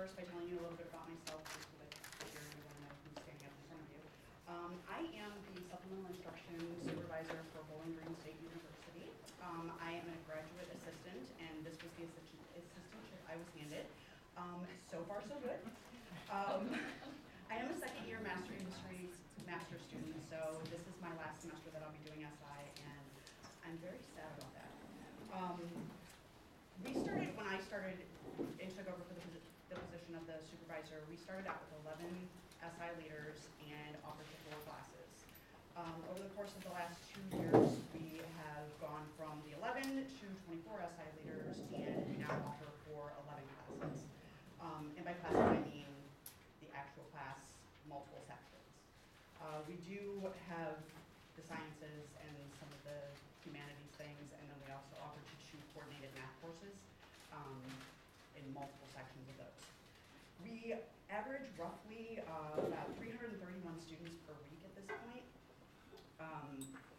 first by telling you a little bit about myself, just so that you're going to know who's standing up in front of you. I am the supplemental instruction supervisor for Bowling Green State University. I am a graduate assistant, and this was the assistantship I was handed. So far, so good. I am a second-year master student, so this is my last semester that I'll be doing SI, and I'm very sad about that. When I started and took over for the position of the supervisor, we started out with 11 SI leaders and offered to 4 classes. Over the course of the last 2 years, we have gone from the 11 to 24 SI leaders, and we now offer for 11 classes. And by classes, I mean the actual class, multiple sections. We do have the sciences and some of the humanities things, and then we also offer to 2 coordinated math courses in multiple sections of those. We average roughly about 331 students per week at this point.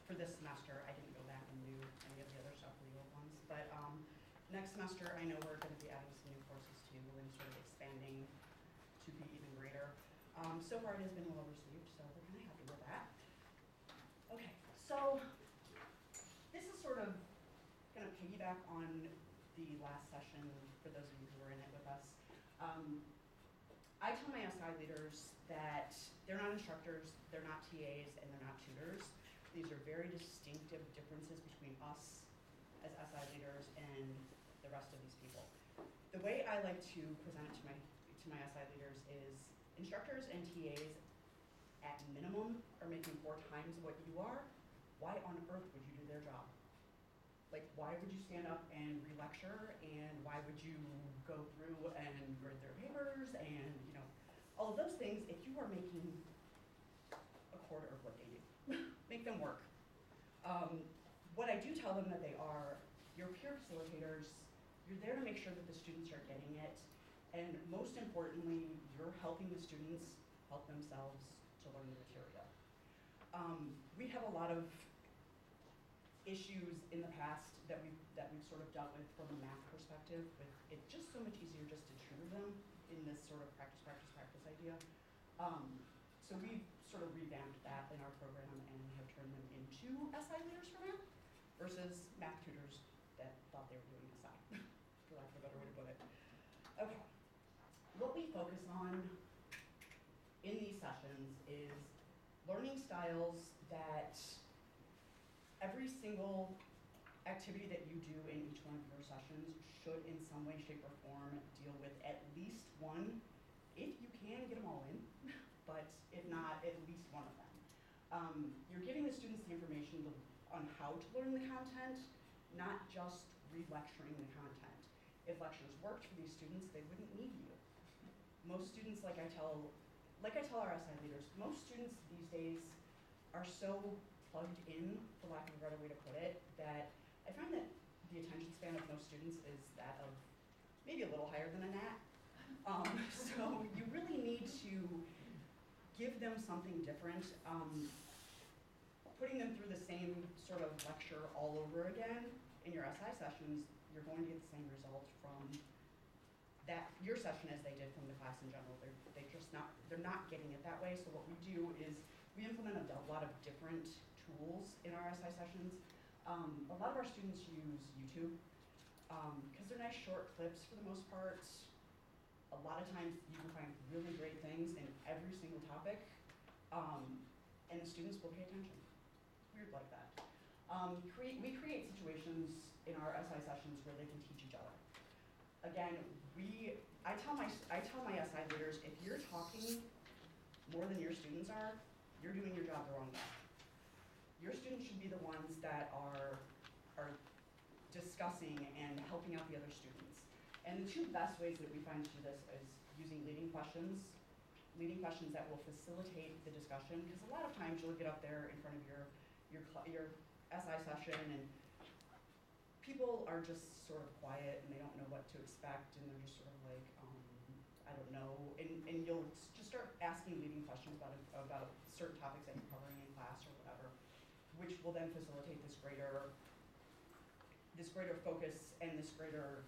For this semester, I didn't go back and do any of the other stuff for the old ones, but next semester I know we're going to be adding some new courses too and sort of expanding to be even greater. So far it has been well received, so we're kind of happy with that. Okay, so this is sort of going to piggyback on the last session for those of you who were in it with us. I tell my SI leaders that they're not instructors, they're not TAs, and they're not tutors. These are very distinctive differences between us as SI leaders and the rest of these people. The way I like to present it to my SI leaders is instructors and TAs at minimum are making 4 times what you are. Why on earth would you do their job? Like, why would you stand up and re-lecture, and why would you go through and grade their papers, and all of those things if you are making a quarter of what they do? Make them work. What I do tell them that they are, your peer facilitators, you're there to make sure that the students are getting it, and most importantly, you're helping the students help themselves to learn the material. We have a lot of issues in the past that we've sort of dealt with from a math perspective, with it's just so much easier just to tutor them in this sort of practice idea. So we've sort of revamped that in our program and have turned them into SI leaders for math versus math tutors that thought they were doing SI, for lack of a better way to put it. Okay, what we focus on in these sessions is learning styles that every single activity that you do in each one of your sessions should in some way, shape, or form deal with at least one. If you can, get them all in, but if not, at least one of them. You're giving the students the information on how to learn the content, not just re-lecturing the content. If lectures worked for these students, they wouldn't need you. Most students, like I tell our SI leaders, most students these days are so plugged in, for lack of a better way to put it, that I find that the attention span of most students is that of maybe a little higher than a gnat. So you really need to give them something different. Putting them through the same sort of lecture all over again in your SI sessions, you're going to get the same result from your session as they did from the class in general. They're not getting it that way. So what we do is we implement a lot of different tools in our SI sessions. A lot of our students use YouTube because they're nice short clips for the most part. A lot of times you can find really great things in every single topic, and the students will pay attention. Weird like that. We create situations in our SI sessions where they can teach each other. Again, I tell my SI leaders, if you're talking more than your students are, you're doing your job the wrong way. Your students should be the ones that are discussing and helping out the other students. And the 2 best ways that we find to do this is using leading questions that will facilitate the discussion, because a lot of times you'll get up there in front of your SI session and people are just sort of quiet and they don't know what to expect, and they're just sort of like, I don't know, and you'll just start asking leading questions about certain topics that you're covering in class or whatever, which will then facilitate this greater focus and this greater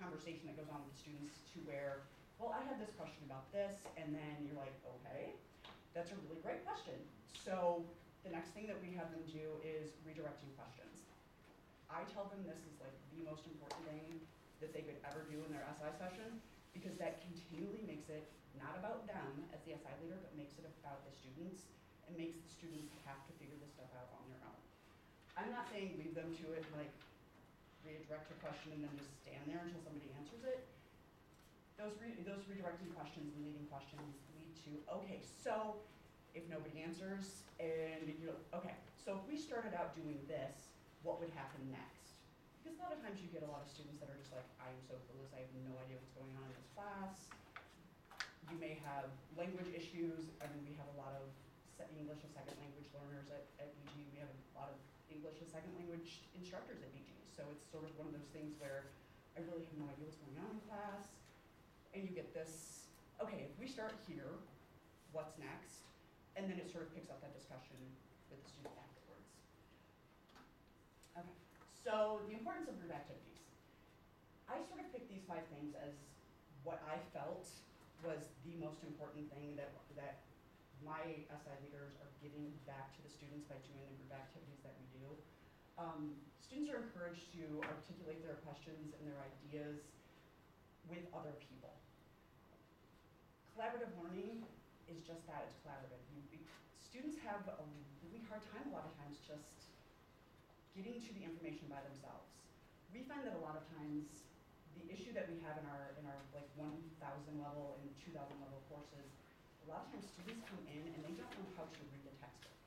conversation that goes on with the students, to where well, I had this question about this, and then you're like, okay, that's a really great question. So the next thing that we have them do is redirecting questions. I tell them this is like the most important thing that they could ever do in their SI session, because that continually makes it not about them as the SI leader, but makes it about the students, and makes the students have to figure this stuff out on their own. I'm not saying leave them to it, like redirect a question and then just stand there until somebody answers it. Those redirecting questions and leading questions lead to, okay, so if nobody answers, and you're, okay, so if we started out doing this, what would happen next? Because a lot of times you get a lot of students that are just like, I'm so clueless, I have no idea what's going on in this class. You may have language issues. I mean, we have a lot of English as second language learners at BG. We have a lot of English as second language instructors at BG. So it's sort of one of those things where I really have no idea what's going on in class. And you get this, okay, if we start here, what's next? And then it sort of picks up that discussion with the student afterwards. Okay, so the importance of group activities. I sort of picked these 5 things as what I felt was the most important thing that my SI leaders are giving back to the students by doing the group activities that we do. Students are encouraged to articulate their questions and their ideas with other people. Collaborative learning is just that, it's collaborative. Students have a really hard time a lot of times just getting to the information by themselves. We find that a lot of times the issue that we have in our like 1,000 level and 2,000 level courses, a lot of times students come in and they don't know how to read the textbook.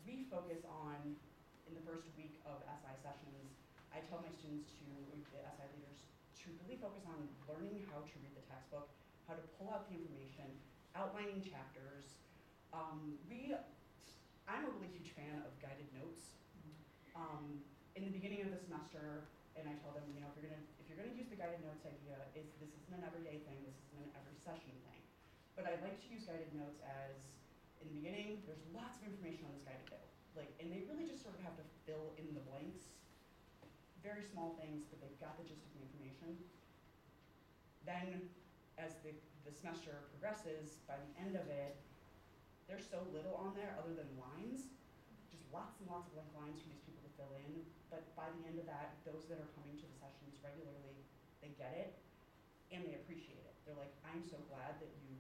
We focus on, in the first week of SI sessions, I tell my students the SI leaders, to really focus on learning how to read the textbook, how to pull out the information, outlining chapters. I'm a really huge fan of guided notes. In the beginning of the semester, and I tell them, you know, if you're gonna use the guided notes idea, this isn't an everyday thing, this isn't an every session thing. But I like to use guided notes as, in the beginning, there's lots of information on this guided note. And they really just sort of have to fill in the blanks. Very small things, but they've got the gist of the information. Then, as the semester progresses, by the end of it, there's so little on there other than lines, just lots and lots of blank lines for these people to fill in. But by the end of that, those that are coming to the sessions regularly, they get it and they appreciate it. They're like, I'm so glad that you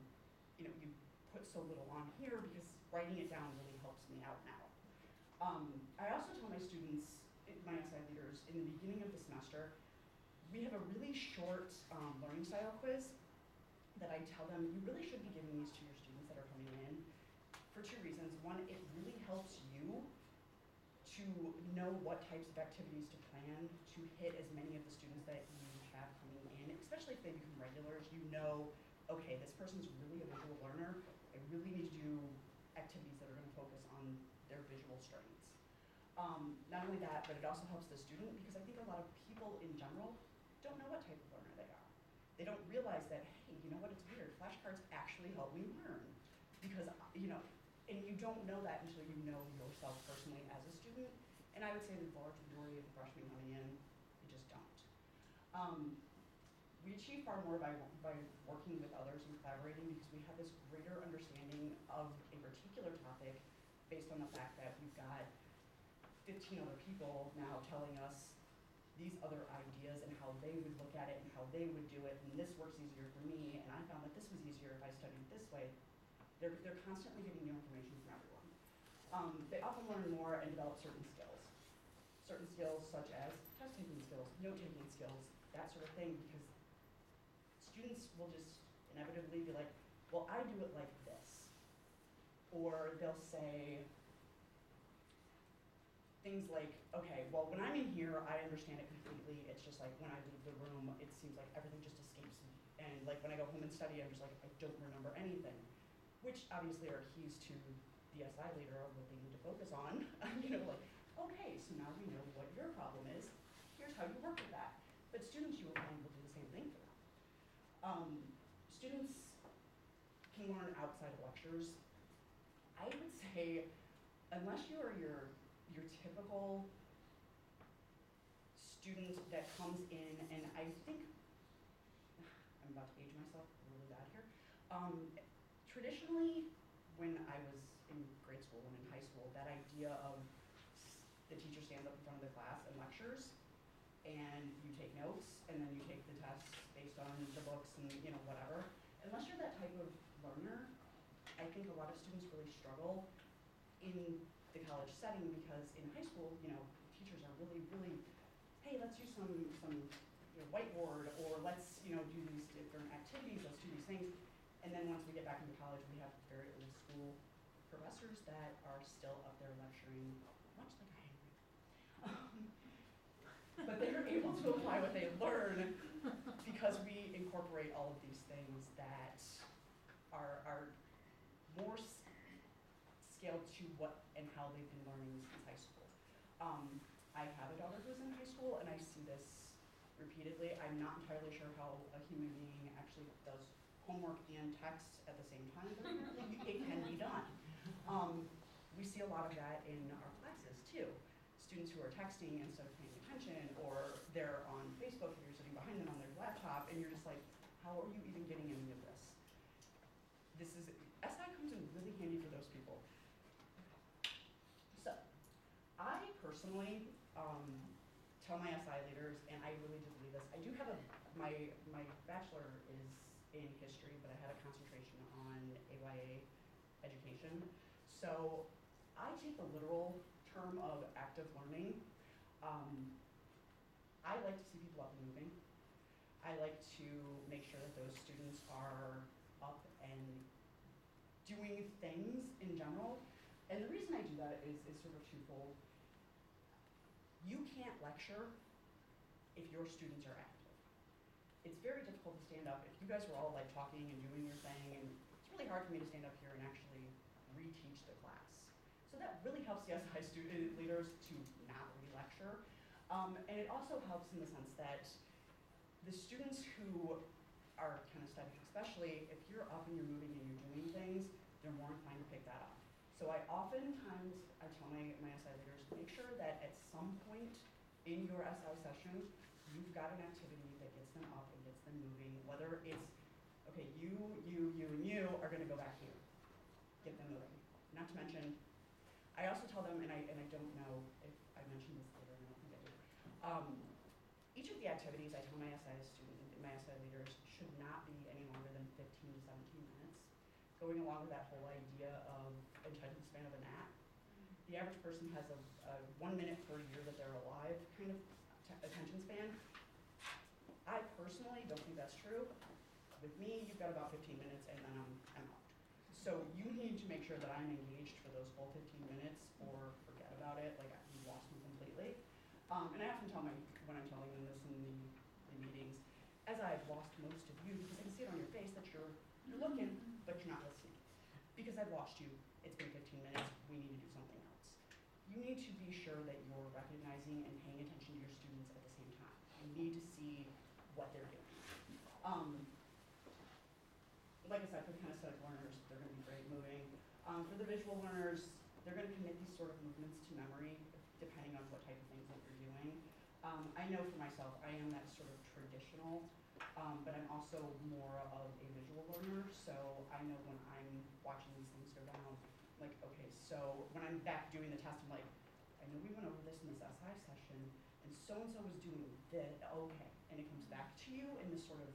put so little on here, because writing it down really helps me out now. I also tell my students, my SI leaders, in the beginning of the semester, we have a really short learning style quiz that I tell them, you really should be giving these to your students that are coming in for 2 reasons. One, it really helps you to know what types of activities to plan to hit as many of the students that you have coming in, especially if they become regulars. You know, okay, this person's really a visual learner. I really need to do activities that are going to focus on their visual strengths. Not only that, but it also helps the student, because I think a lot of people in general don't know what type of learner they are. They don't realize that, hey, you know what, it's weird. Flashcards actually help me learn. Because, and you don't know that until you know yourself personally as a student. And I would say the large majority of the freshmen coming in, they just don't. We achieve far more by working with others and collaborating, because we have this greater understanding of a particular topic based on the fact that we've got 15 other people now telling us these other ideas and how they would look at it and how they would do it, and this works easier for me, and I found that this was easier if I studied this way. They're constantly getting new information from everyone. They often learn more and develop certain skills. Certain skills such as test-taking skills, note-taking skills, that sort of thing, because students will just inevitably be like, well, I do it like this. Or they'll say things like, okay, well, when I'm in here, I understand it completely. It's just like when I leave the room, it seems like everything just escapes me. And like when I go home and study, I'm just like, I don't remember anything. Which obviously are keys to the SI leader of what they need to focus on. Okay, so now we know what your problem is. Here's how you work with that. But students, you will find, will do the same thing for them. Students can learn outside of lectures. I would say, unless you are your typical student that comes in, and I think age myself really bad here. Traditionally, when I was in grade school and in high school, that idea of the teacher stands up in front of the class and lectures, and you take notes, and then you take the tests based on the books and whatever. Unless you're that type of learner, I think a lot of students really struggle in the college setting because in high school, teachers are really, really, hey, let's use some whiteboard, or let's do these different activities, let's do these things. And then once we get back into college, we have very old school professors that are still up there lecturing, much like I am. But they're able to apply what they learn because we incorporate all of these things that are more scaled to what and how they've been learning since high school. I have a daughter who's in high school, and I see this repeatedly. I'm not entirely sure how a human being actually does homework and text at the same time, but it can be done. We see a lot of that in our classes too. Students who are texting instead of paying attention, or they're on Facebook and you're sitting behind them on their laptop, and you're just like, how are you even getting any of this? SI comes in really handy for those people. So, I personally tell my SI leaders, and I really do believe this, I do have my bachelor is in history, but I had a concentration on AYA education. So I take the literal term of active learning. I like to see people up and moving. I like to make sure that those students are up and doing things in general. And the reason I do that is sort of twofold. You can't lecture if your students are active. It's very difficult to stand up. If you guys were all like talking and doing your thing, and it's really hard for me to stand up here and actually reteach the class. So that really helps the SI student leaders to not re-lecture. And it also helps in the sense that the students who are kind of studying, especially if you're up and you're moving and you're doing things, they're more inclined to pick that up. So I tell my SI leaders, make sure that at some point in your SI session, you've got an activity that gets them up and gets them moving, whether it's, okay, you, and you are gonna go back here. Get them moving. Not to mention, I also tell them, and I don't know if I mentioned this later, and I don't think I did. Each of the activities I tell my SI leaders should not be any longer than 15 to 17 minutes. Going along with that whole idea of attention span of a gnat. The average person has a 1 minute per year that they're alive kind of attention span. I personally don't think that's true. With me, you've got about 15 minutes and then I'm out. So you need to make sure that I'm engaged for those full 15 minutes or forget about it, like you've lost me completely. And I often tell when I'm telling them this in the meetings, as I've lost most of you, because I can see it on your face that you're looking, but you're not listening. Because I've watched you, it's been 15 minutes, we need to do something else. You need to be sure that you're recognizing and paying attention to your students at the same time. You need to see what they're doing. Like I said, for the kinesthetic learners, they're going to be great moving. For the visual learners, they're going to commit these sort of movements to memory, depending on what type of things that you're doing. I know for myself, I am that sort of traditional, but I'm also more of a visual learner, so I know when I'm watching these things go down, like, okay, so when I'm back doing the test, I'm like, I know we went over this in this SI session, and so-and-so was doing this, okay, and it comes back to you in this sort of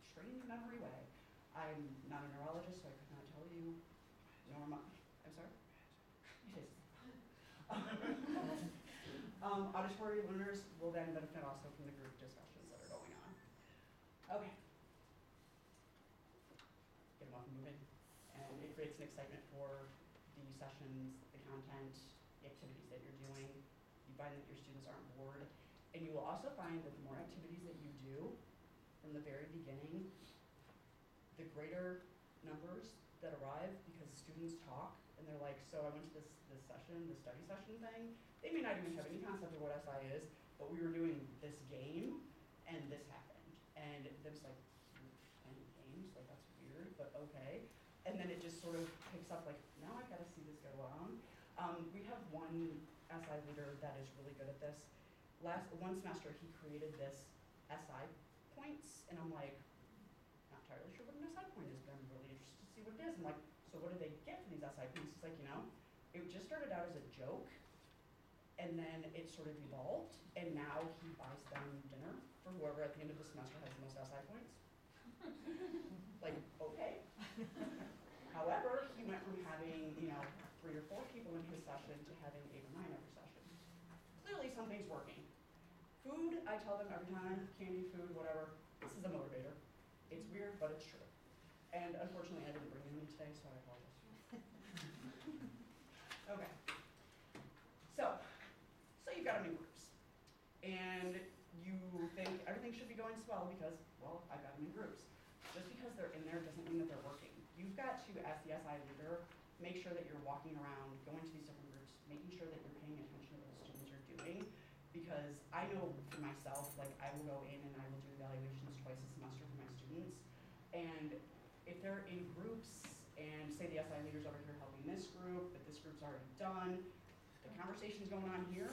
strange memory way. I'm not a neurologist, so I could not tell you, nor am I, I'm sorry? It is. Auditory learners will then benefit also from the group discussions that are going on. Okay. Get them off and moving. And it creates an excitement for the sessions, the content, the activities that you're doing. You find that your students aren't bored. And you will also find that the more activities that you do from the very beginning, the greater numbers that arrive because students talk and they're like, so I went to this session, the study session thing. They may not even have any concept of what SI is, but we were doing this game and this happened. And there was like, playing games, like that's weird, but okay. And then it just sort of picks up like, now I've got to see this go on. We have one SI leader that is really good at this. One semester he created this SI points, and I'm like, entirely sure what an SI point is, but I'm really interested to see what it is. I'm like, so what do they get for these SI points? He's like, it just started out as a joke, and then it sort of evolved, and now he buys them dinner for whoever at the end of the semester has the most SI points. Like, okay. However, he went from having, 3 or 4 people in his session to having 8 or 9 every session. Clearly something's working. Food, I tell them every time, candy, food, whatever, this is a motivator. It's weird, but it's true. And unfortunately, I didn't bring any today, so I apologize. Okay. So you've got them in groups. And you think everything should be going swell because, well, I've got them in groups. Just because they're in there doesn't mean that they're working. You've got to, as the SI leader, make sure that you're walking around, going to these different groups, making sure that you're paying attention to what the students are doing. Because I know for myself, like I will go in and I will do evaluations twice a semester for my students. And if they're in groups and say the SI leader's over here helping this group, but this group's already done, the conversations going on here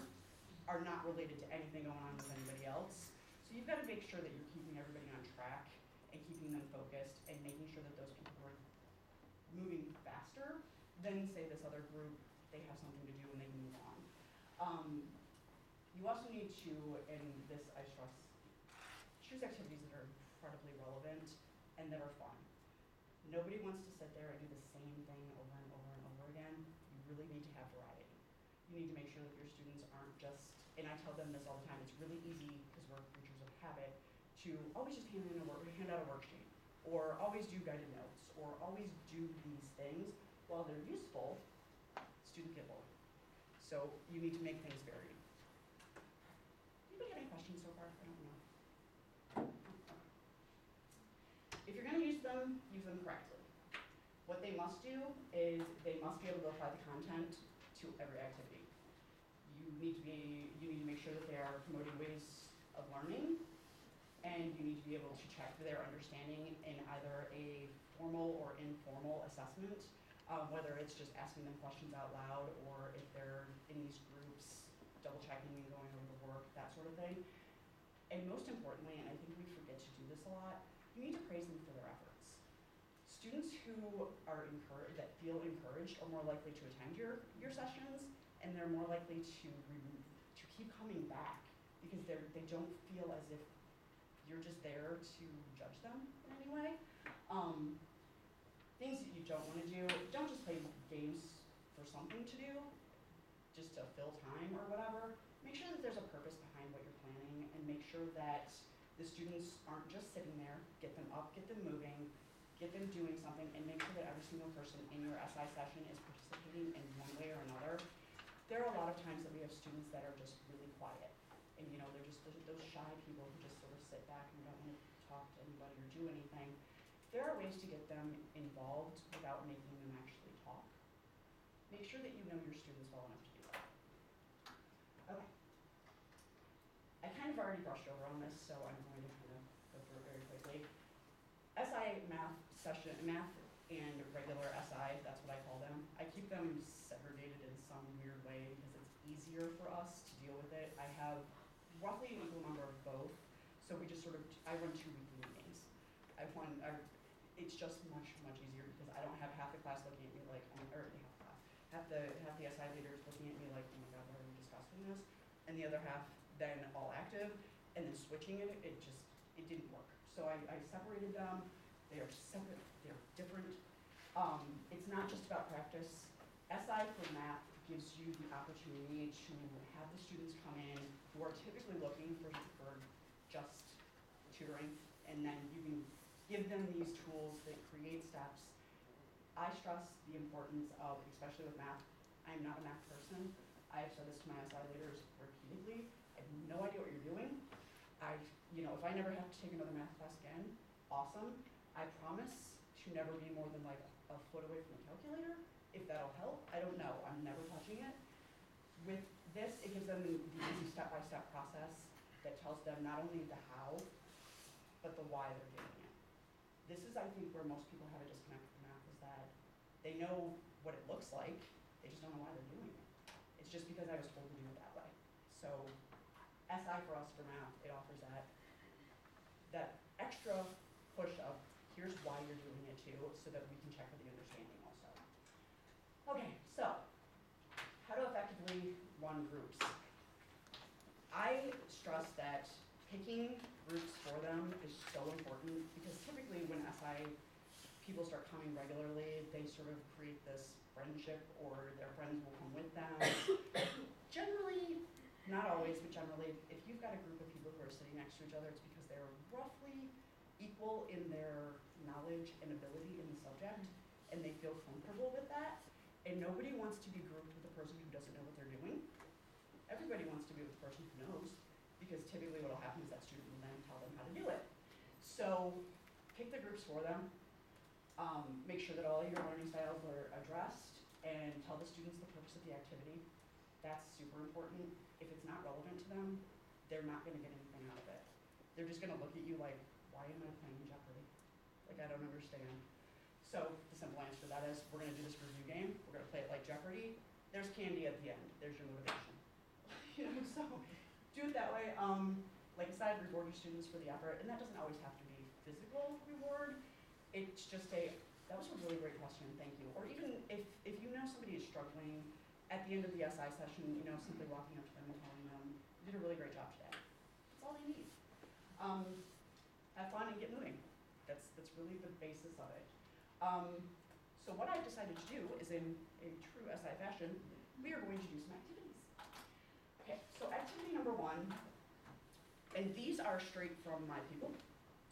are not related to anything going on with anybody else. So you've got to make sure that you're keeping everybody on track and keeping them focused and making sure that those people are moving faster than, say, this other group, they have something to do and they can move on. You also need to, and this I stress, choose activities that are incredibly relevant and that are fun. Nobody wants to sit there and do the same thing over and over and over again. You really need to have variety. You need to make sure that your students aren't just, and I tell them this all the time, it's really easy, because we're creatures of habit, to always just hand out a worksheet, or always do guided notes, or always do these things. While they're useful, students get bored. So you need to make things varied. Anybody have any questions so far? I don't know. If you're going to use them correctly. What they must do is they must be able to apply the content to every activity. You need to make sure that they are promoting ways of learning, and you need to be able to check their understanding in either a formal or informal assessment, whether it's just asking them questions out loud or if they're in these groups, double checking and going over the work, that sort of thing. And most importantly, and I think we forget to do this a lot, you need to praise them for their efforts. Students who are that feel encouraged are more likely to attend your sessions, and they're more likely to keep coming back because they don't feel as if you're just there to judge them in any way. Things that you don't want to do, don't just play games for something to do, just to fill time or whatever. Make sure that there's a purpose behind what you're planning, and make sure that the students aren't just sitting there. Get them up, get them moving, get them doing something, and make sure that every single person in your SI session is participating in one way or another. There are a lot of times that we have students that are just really quiet, and they're just those shy people who just sort of sit back and don't want to talk to anybody or do anything. There are ways to get them involved without making them actually talk. Make sure that you know your students well enough to do that. Okay. I kind of already brushed over on this, so I'm going to kind of go through it very quickly. SI math and regular SI, that's what I call them. I keep them segregated in some weird way because it's easier for us to deal with it. I have roughly an equal number of both, so we just I run 2 weekly meetings. It's just much, much easier because I don't have half the class looking at me like, or half the SI leaders looking at me like, oh my God, why are we discussing this? And the other half then all active, and then switching it didn't work. So I separated them. They are separate, they're different. It's not just about practice. SI for math gives you the opportunity to have the students come in who are typically looking for just tutoring, and then you can give them these tools that create steps. I stress the importance of, especially with math, I'm not a math person. I've said this to my SI leaders repeatedly. I have no idea what you're doing. If I never have to take another math class again, awesome. I promise to never be more than like a foot away from a calculator. If that'll help, I don't know. I'm never touching it. With this, it gives them the easy step-by-step process that tells them not only the how, but the why they're doing it. This is, I think, where most people have a disconnect with math, is that they know what it looks like, they just don't know why they're doing it. It's just because I was told to do it that way. So SI for us for math, it offers that extra push of, here's why you're doing it too, so that we can check for the understanding also. Okay, so how to effectively run groups. I stress that picking groups for them is so important because typically when SI people start coming regularly, they sort of create this friendship or their friends will come with them. Generally, not always, but generally, if you've got a group of people who are sitting next to each other, it's because they're roughly equal in their knowledge and ability in the subject, and they feel comfortable with that. And nobody wants to be grouped with a person who doesn't know what they're doing. Everybody wants to be with a person who knows, because typically what will happen is that student will then tell them how to do it. So pick the groups for them, make sure that all your learning styles are addressed, and tell the students the purpose of the activity. That's super important. If it's not relevant to them, they're not gonna get anything out of it. They're just gonna look at you like, why am I playing Jeopardy? Like, I don't understand. So the simple answer to that is, we're gonna do this review game, we're gonna play it like Jeopardy. There's candy at the end, there's your motivation. You know, so do it that way. Like I said, reward your students for the effort, and that doesn't always have to be physical reward. It's just that was a really great question, thank you. Or even if you know somebody is struggling, at the end of the SI session, you know, simply walking up to them and telling them, you did a really great job today. That's all they need. Have fun and get moving. That's really the basis of it. So what I've decided to do is, in a true SI fashion, we are going to do some activities. Okay, so activity number 1, and these are straight from my people,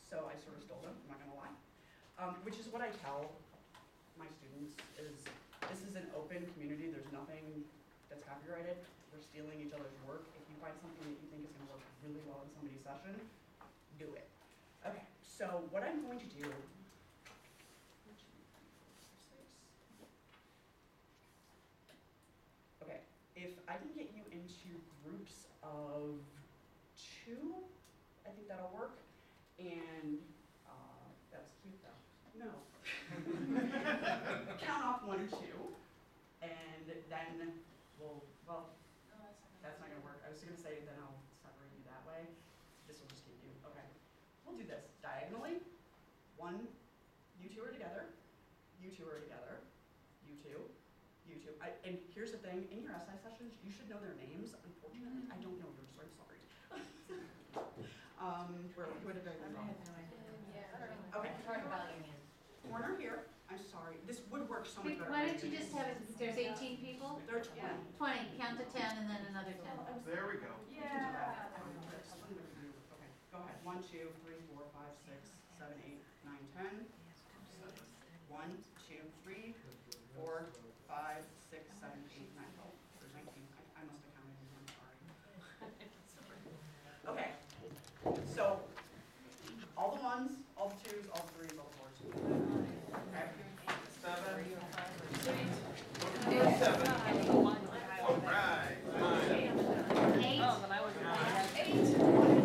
so I sort of stole them, I'm not gonna lie, which is what I tell my students is, this is an open community, there's nothing that's copyrighted, we're stealing each other's work. If you find something that you think is gonna work really well in somebody's session, do it. Okay, so what I'm going to do, okay, if I can get you into groups of 2, I think that'll work. And that was cute though. No. Count off 1 or 2, and then well, that's not gonna work. I was gonna say then I'll separate you that way. This will just get you, okay. We'll do this diagonally. 1, you 2 are together. You 2 are together. You 2. You 2. And here's the thing, in your SI sessions, you should know their names. Unfortunately, I don't know yours, so I'm sorry. Where would it go? Okay. Corner here. I'm sorry. This would work so much better. Why don't you just have it, there's 18 people? There are 20. 20, count to 10 and then another 10. There we go. Yeah. Okay, go ahead. 1, 2, 3, 4, 5, 6, 7, 8, 9, 10. 1, 2, 3, 4, 5, 6, 7, 8, 9. Oh, there's 19. I must have counted these. I'm sorry. Okay. So all the 1s, all the 2s, all the 3s, all the 4s. Okay. 7. 8. 7. All right. 9. 8. Oh, then I was 8. 9.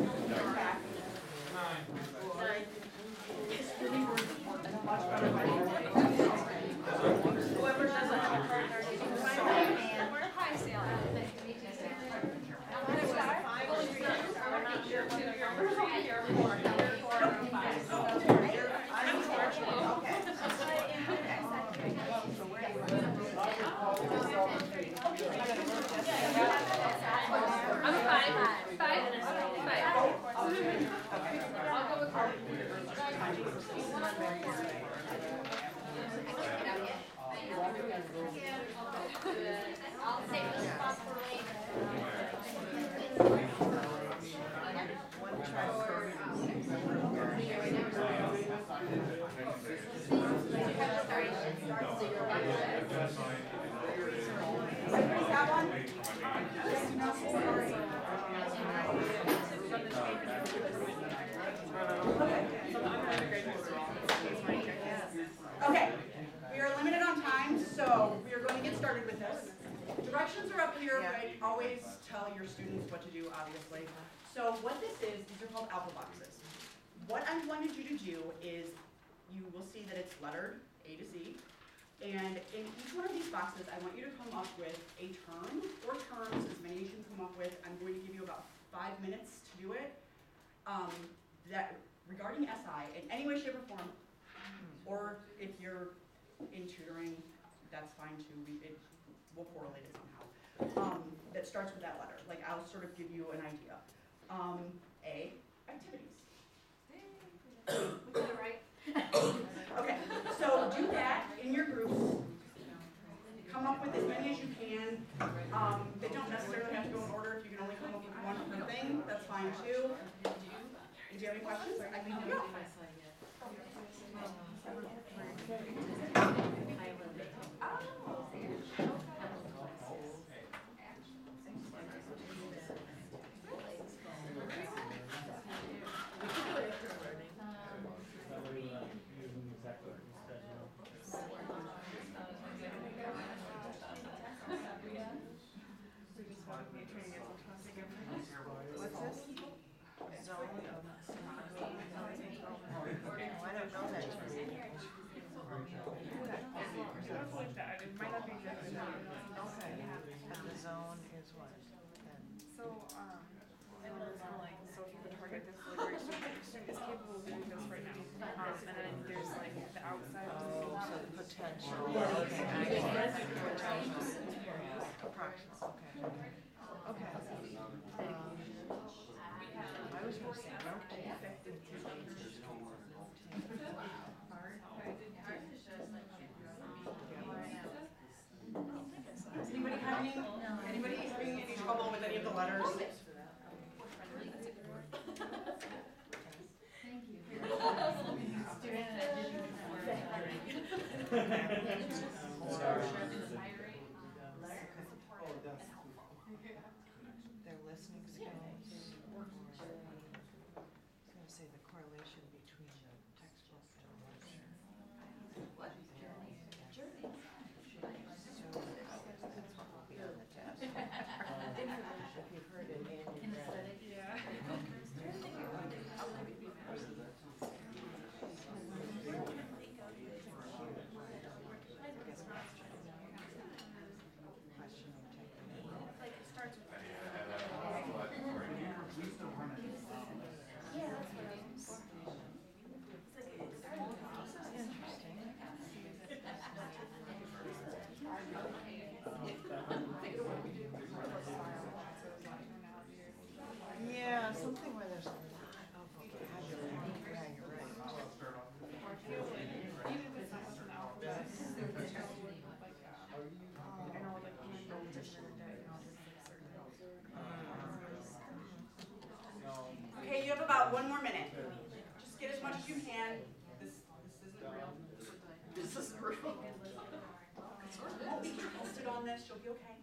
Whoever doesn't have a partner, you can find out. We're high sale. We're not here 2, you're 3, you're 4, now we're 4, you're 5. I'm fortunate. I'm a 5. 5. I'll go with her. I'll save the spot for Somebody's got one? Okay, we are limited on time, so we are going to get started with this. Directions are up here, but always tell your students what to do, obviously. So what this is, these are called alpha boxes. What I wanted you to do is, you will see that it's lettered A to Z, and in each one of these boxes, I want you to come up with a term, or terms, as many as you can come up with. I'm going to give you about 5 minutes to do it. That regarding SI, in any way, shape, or form, Or if you're in tutoring, that's fine too, we'll correlate it somehow. That starts with that letter, like I'll sort of give you an idea. A, activities. We got it right. Okay, so do that in your groups. Come up with as many as you can. They don't necessarily have to go in order. If you can only come up with one per thing, that's fine too. Do you have any questions? I can help you out. What's this? Zone of. Oh, I don't know that. It might not be exactly that. Okay, but the zone is what? Then? So, in middle school, like, so if you would target this, like, where student is capable of doing this right now. And then there's like the outside of the Oh, school. so the potential. Okay, I get it. Approximate, okay. Okay. I was gonna say rotate. Anybody having any trouble with any of the letters? Their listening skills. I was gonna say the correlation between the textbook and literature. What? Journey. So, that's what will be on the test. If you've heard it and In you've the read study. it. Yeah. Questioning technique. Like, it starts with. Yeah, something where there's a lot of vocabulary. Yeah, you're right. Even if it's not with an alphabet, like, I know, like, even dictionary day, Okay, you have about 1 more minute. Just get as much as you can. This isn't real. This isn't real. Won't be posted on this, you'll be okay.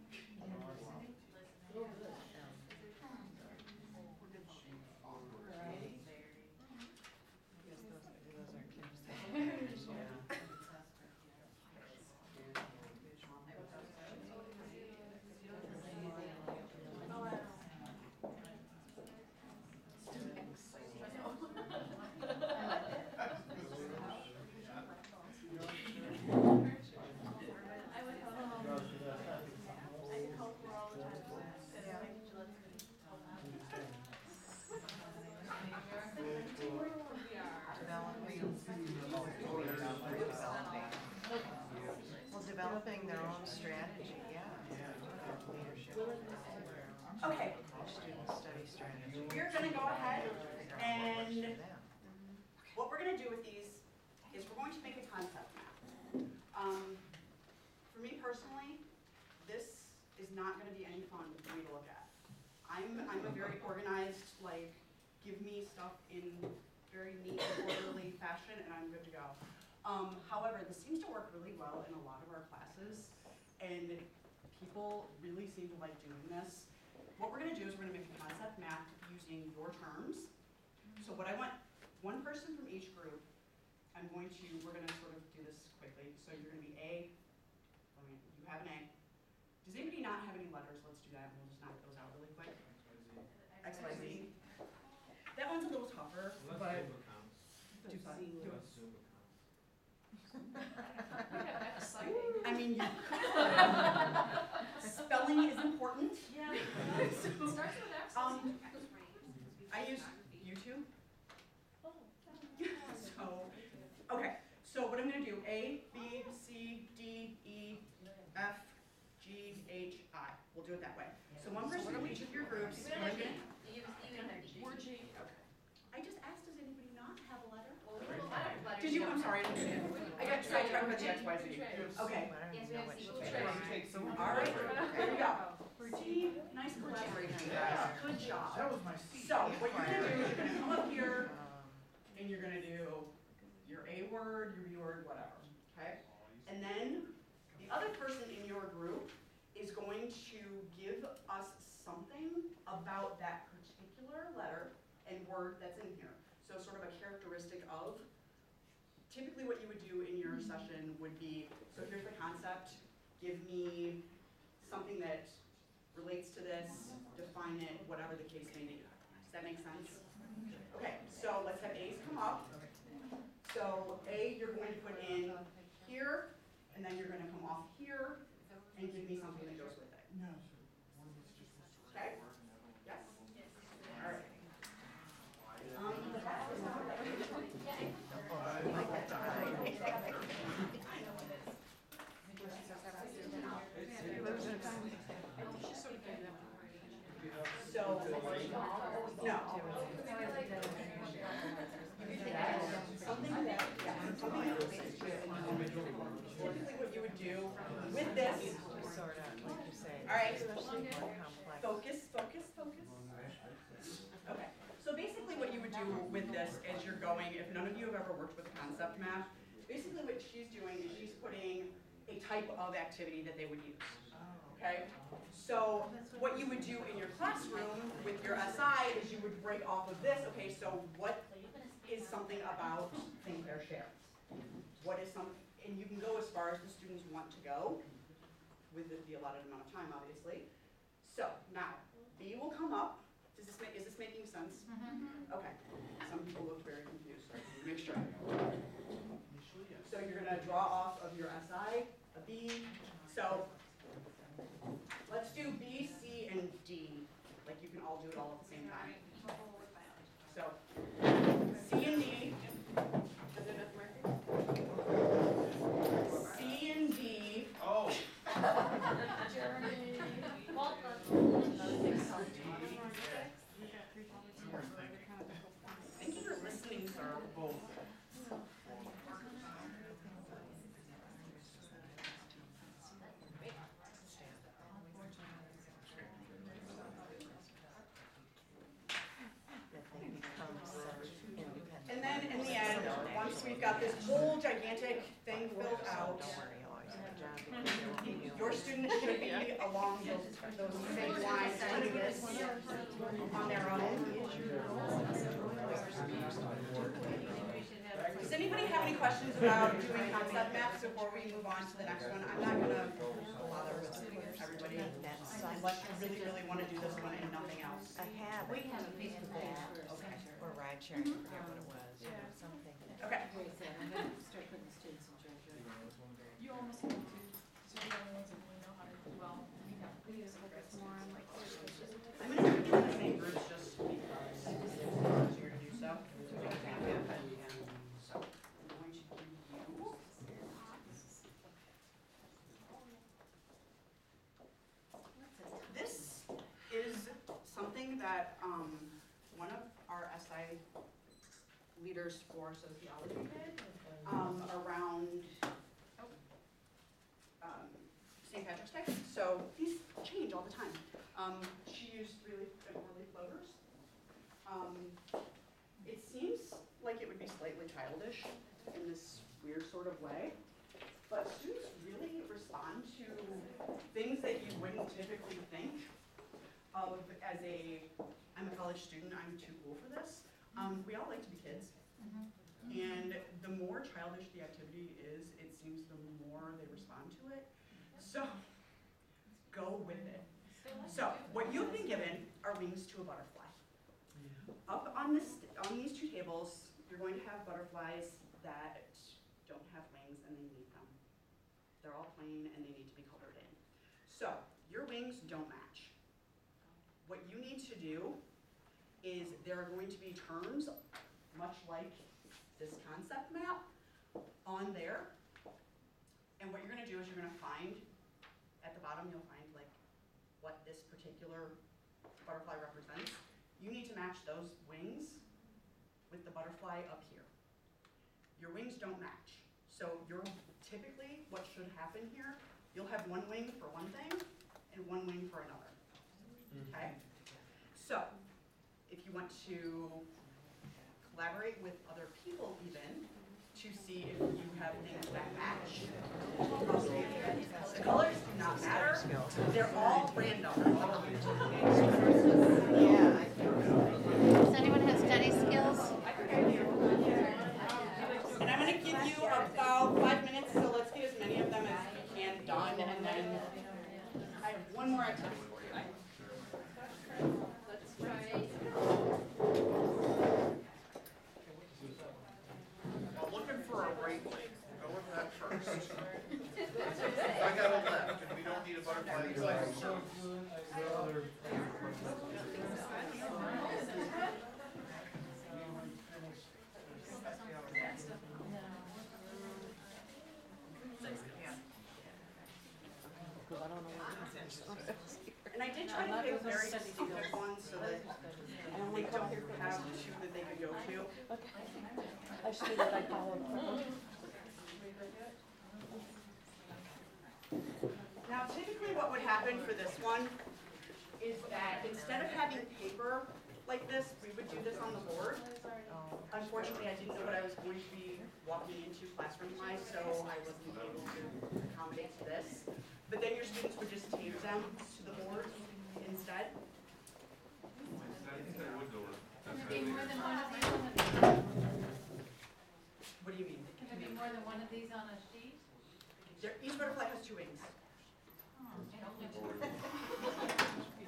Developing their own strategy, yeah. Leadership. Okay, Student study strategy. we're gonna go ahead and For them. what we're gonna do with these is we're going to make a concept map. For me personally, this is not gonna be any fun for me to look at. I'm a very organized, like, give me stuff in very neat and orderly fashion and I'm good to go. However, this seems to work really well in a lot of our classes and people really seem to like doing this. What we're gonna do is we're gonna make a concept map using your terms. So what I want, one person from each group, we're gonna sort of do this quickly. So you're gonna be A, you have an A. Does anybody not have any letters? Let's do that and we'll just knock those out really quick. X, Y, Z. That one's a little tougher, but do fun. Do it. I mean, you spelling is important. Yeah. Starts with X. I use YouTube. So, okay, so what I'm C-H-I. We'll do it that way. So one person in each of your groups. We don't have G. You have G. We're G. Okay. I just asked, does anybody not have a letter? Well, we have a lot of letters. Did you? I'm sorry, I didn't see it. I got sidetracked with the X, Y, Z. Okay. I don't Yes, even we know have what C. she We'll said. try. Take some. All right, there we go. See, nice collaboration, you guys. Good job. That was my seat. So what you're gonna do is you're gonna come up here Um, and you're gonna do your A word, your B word, whatever, okay? And then the other person in your group is going to give us something about that particular letter and word that's in here. So sort of a characteristic of, typically what you would do in your session would be, so here's the concept, give me something that relates to this, define it, whatever the case may be. Does that make sense? Okay, so let's have A's come up. So A, you're going to put in here, and then you're gonna come off here, and give me something that goes with it. Okay? Yes? All right. So, no. Something that, yeah, something that relates to individual. Typically what you would do with this, Sort of, like you say. All right. Especially more complex. focus. Okay, so basically what you would do with this is you're going, if none of you have ever worked with a concept map, basically what she's doing is she's putting a type of activity that they would use. Okay? So what you would do in your classroom with your SI is you would break off of this, okay, so what is something about St. Clair Share? What is some, and you can go as far as the students want to go with the allotted amount of time, obviously. So now, B will come up. Is this making sense? Okay. Some people look very confused, so I need to make sure. So you're gonna draw off of your SI, a B. So let's do B, C, and D. Like you can all do it all at the same time. So C and D. C and D. Oh. I think you're listening, sir. Both. That they become such independent. And then in the end, once we've got this whole gigantic thing filled out, Don't worry, you'll always have a job because there will be new your ones. students should be along those same lines doing this on their own. Does anybody have any questions about doing concept maps before we move on to the next one? I'm not gonna bother with everybody unless you really, really wanna do this one and nothing else. A habit. We have a Facebook page for Okay. Or ride sharing, I forget what it was, you know, something that. Okay. Wait a second, I'm gonna start putting the students in charge of it. You almost need to, so you're the only ones that really know how to, well, we need to focus more on like. I'm gonna keep you in the same groups just because it's easier to do so. So, I'm going to give you. This is something that one of our SI leaders for sociology did around St. Patrick's Day. So these change all the time. She used really early floaters. It seems like it would be slightly childish in this weird sort of way, but students really respond to things that you wouldn't typically think of as I'm a college student, I'm too cool for this. We all like to be kids. And the more childish the activity is, it seems the more they respond to it. So, go with it. So, what you've been given are wings to a butterfly. Up on these two tables, you're going to have butterflies that don't have wings and they need them. They're all plain and they need to be colored in. So, your wings don't match. What you need to do is there are going to be terms, much like this concept map, on there. And what you're gonna do is you're gonna find, at the bottom you'll find like what this particular butterfly represents, you need to match those wings with the butterfly up here. Your wings don't match. So typically what should happen here, you'll have one wing for one thing and one wing for another. Okay? So if you want to collaborate with other people even to see if you have things that match, the colors do not matter. They're all random. Yeah. Does anyone have study skills? And I'm going to give you about 5 minutes, so let's get as many of them as we can done, and then I have one more activity for you. Let's try. Well, looking for a right leg. Go with that first. I got a left, and we don't need a butterfly leg. And I did try to pick very specific ones so that they don't have two that they could go to. I should have I followed. Now typically what would happen for this one is that instead of having paper like this, we would do this on the board. Unfortunately, I didn't know what I was going to be walking into classroom-wise, so I wasn't able to accommodate to this. But then your students would just tape them to the board instead. Can there be more than one of these on the sheet? What do you mean? Can there be more than one of these on a sheet? Each butterfly has 2 wings.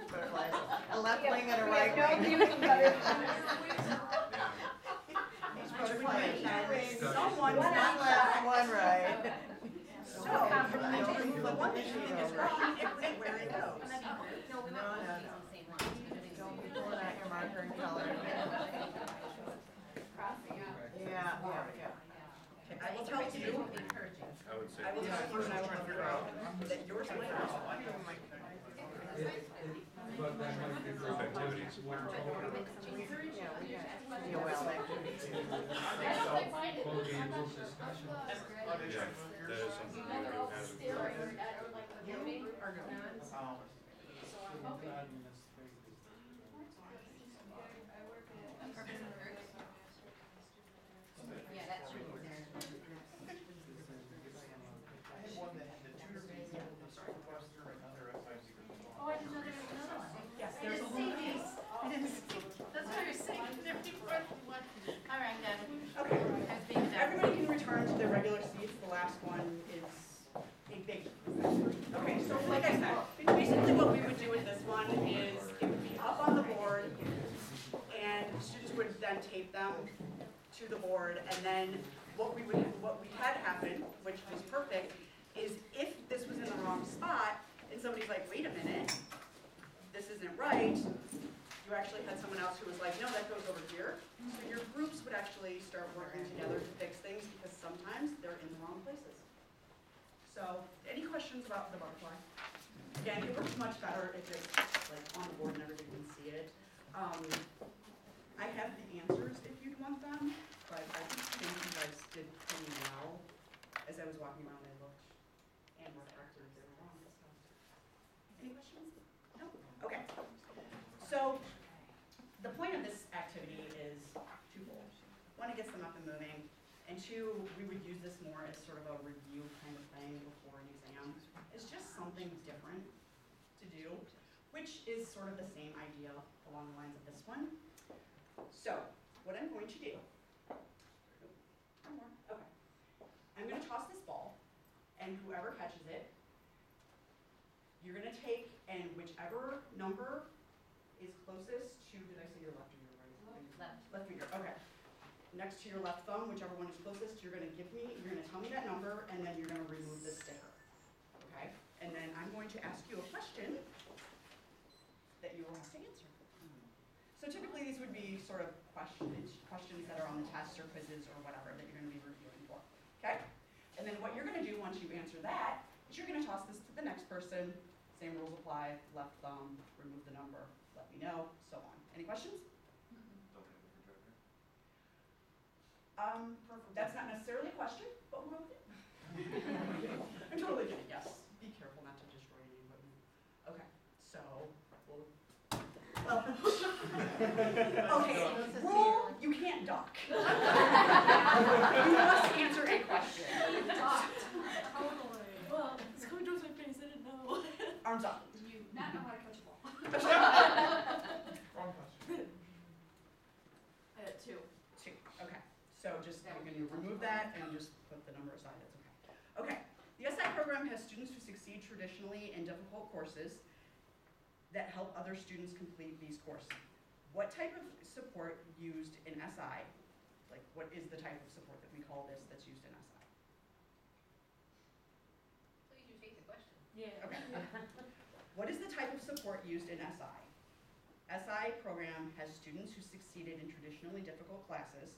Butterflies. A left wing and a right wing. Each butterfly has 2 wings. Someone One left, one right. So, the one that you think is right, and where it goes. No, we No, want no, both no. on the same line. Don't be pulling out your marker and color. Yeah. Okay, I will tell you, Encouraging. I would say. I will tell you, and I will tell you that yours might not. But that might be group activities. Yeah, we got DOL activities. Full game group discussion. Yeah, that is something we do as a group. You are going. Yeah, that should be there. I had one that had the tutor being able to sequester another SIC. Oh, I didn't know there was another one. Yes, I there's a didn't whole. see these. I didn't see. That's what you're saying. They're different. All right, then. Okay, I was being dumb. everybody can return to their regular seats. The last one is a big. Okay, so like I said, basically what we would do with this one is it would be up on the board, and students would then tape them to the board, and then what we had happen, which was perfect, is if this was in the wrong spot, and somebody's like, wait a minute, this isn't right, you actually had someone else who was like, no, that goes over here. So your groups would actually start working together to fix things, because sometimes they're in the wrong places. So, any questions about the butterfly? Again, it works much better if it's like on the board and everybody can see it. I have the answers if you'd want them, but I think you guys did pretty well. As I was walking around, I looked and were corrected if they were wrong. So. Any questions? No? Okay. So, the point of this activity is twofold. One, it gets them up and moving, and two, we would use this more as sort of a review kind of thing before an exam. It's just something different to do, which is sort of the same idea along the lines of this one. So, what I'm going to do, one more, okay. I'm gonna toss this ball, and whoever catches it, you're gonna take, and whichever number is closest to, did I say your left or your right? Left. Left finger, okay. Next to your left thumb, whichever one is closest, you're gonna tell me that number, and then you're gonna remove the sticker, okay? And then I'm going to ask you a question that you will have to answer. So typically these would be sort of questions that are on the tests or quizzes or whatever that you're gonna be reviewing for, okay? And then what you're gonna do once you answer that is you're gonna toss this to the next person, Same rules apply, left thumb, remove the number, let me know, so on. Any questions? Don't have a projector? That's not necessarily a question, but we'll go with it. I'm totally kidding, yes. Be careful not to destroy any equipment. Okay, so, we'll, well, okay, rule, you can't duck. You must answer a question. Totally. Well, it's coming towards my face, I didn't know. Arms up. Do you not know how to catch a ball? Wrong question. I had two. Two, okay. So just, you can remove that and just put the number aside, that's okay. Okay, the SI program has students who succeed traditionally in difficult courses that help other students complete these courses. What type of support used in SI, like what is the type of support that we call this that's used in SI? Please repeat the question. Yeah. Okay. What is the type of support used in SI? SI program has students who succeeded in traditionally difficult classes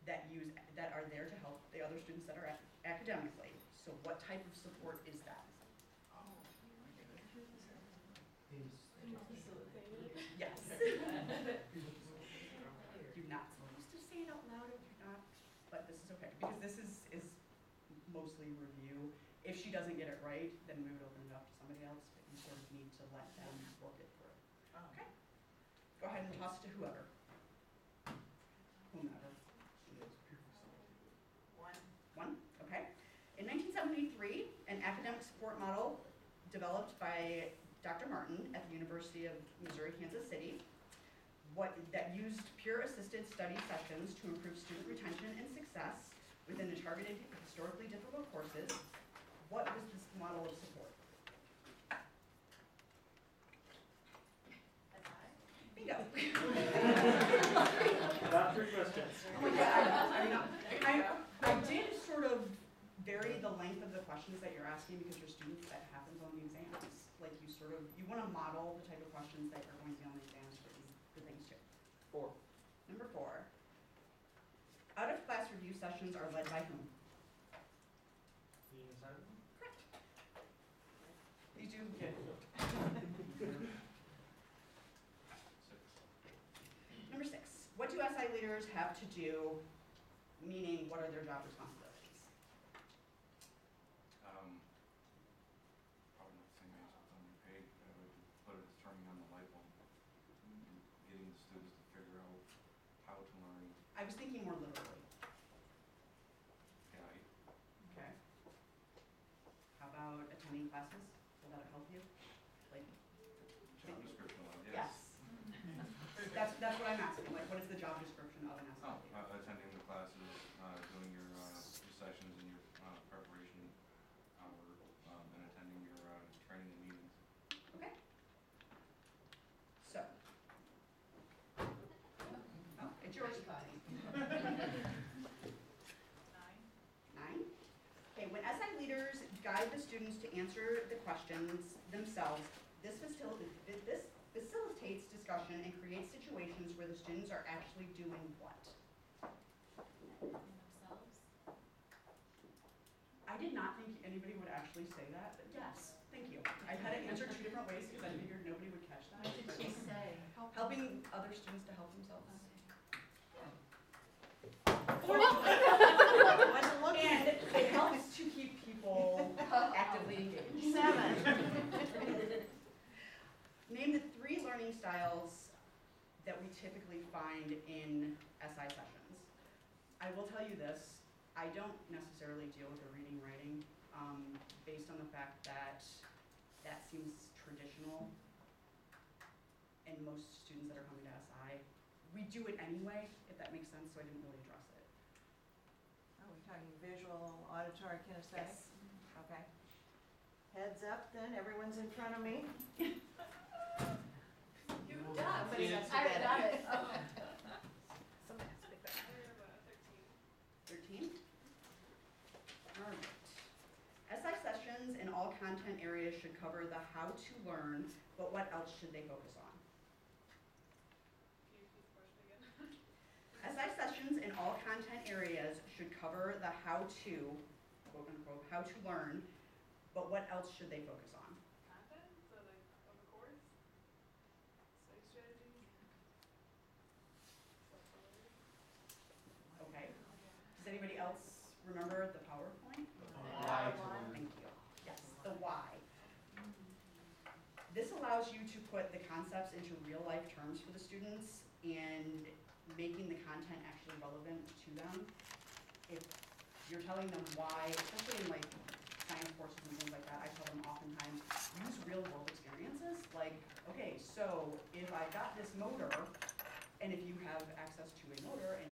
that are there to help the other students that are academically. So what type of support is that? Yes. You're not supposed to say it out loud if you're not, but this is okay, because this is mostly review. If she doesn't get it right, then we would open it up to somebody else, but you sort of need to let them work it through. Okay? Go ahead and toss it to whoever. Whomever. One, okay. In 1973, an academic support model developed by Dr. Martin at the University of Missouri, Kansas City, that used peer assisted study sessions to improve student retention and success within the targeted historically difficult courses. What was this model of support? Bingo. Not three questions. Oh my God, I did sort of vary the length of the questions that you're asking because you're students, that happens on the exams. Like you want to model the type of questions that are going to be on the exams for things too. 4. Number 4, out of class review sessions are led by whom? The inside of them? Correct. You do get. Number 6, what do SI leaders have to do, meaning what are their job responsibilities? Probably not the same answer as on your page, but I would put it as turning on the light bulb. Getting the students to figure out how to learn. I was thinking more literally. Yeah, Okay. How about attending classes? Will that help you? Like, job description of it, yes. yes. That's what I'm asking. Like, what is the job description of an SI Oh, leader? attending the classes, doing your sessions and your preparation hour, and attending your training and meetings. Okay. So. Oh, it's yours. 9. Okay, when SI leaders guide the students to answer the questions themselves, this facilitates discussion and creates situations where the students are actually doing what? Themselves? I did not think anybody would actually say that, but yes, thank you. I had it answered 2 different ways because I figured nobody would catch that. What did she say? Helping other students to help themselves. And it helps to keep people actively engaged. 7. Name the 3 learning styles that we typically find in SI sessions. I will tell you this, I don't necessarily deal with the reading writing based on the fact that that seems traditional in most students that are coming to SI. We do it anyway, if that makes sense, so I didn't really address it. Are we talking visual, auditory, kinesthetic? Yes. Okay. Heads up then, everyone's in front of me. Somebody has to I get got it. it. Oh. Somebody has to pick that. 13? All right. SI sessions in all content areas should cover the how to learn, but what else should they focus on? SI sessions in all content areas should cover the how to, quote unquote, how to learn, but what else should they focus on? remember the PowerPoint? Why? Thank you. Yes, the why. This allows you to put the concepts into real life terms for the students and making the content actually relevant to them. If you're telling them why, especially in like science courses and things like that, I tell them oftentimes, use real world experiences. Like, okay, so if I got this motor, and if you have access to a motor and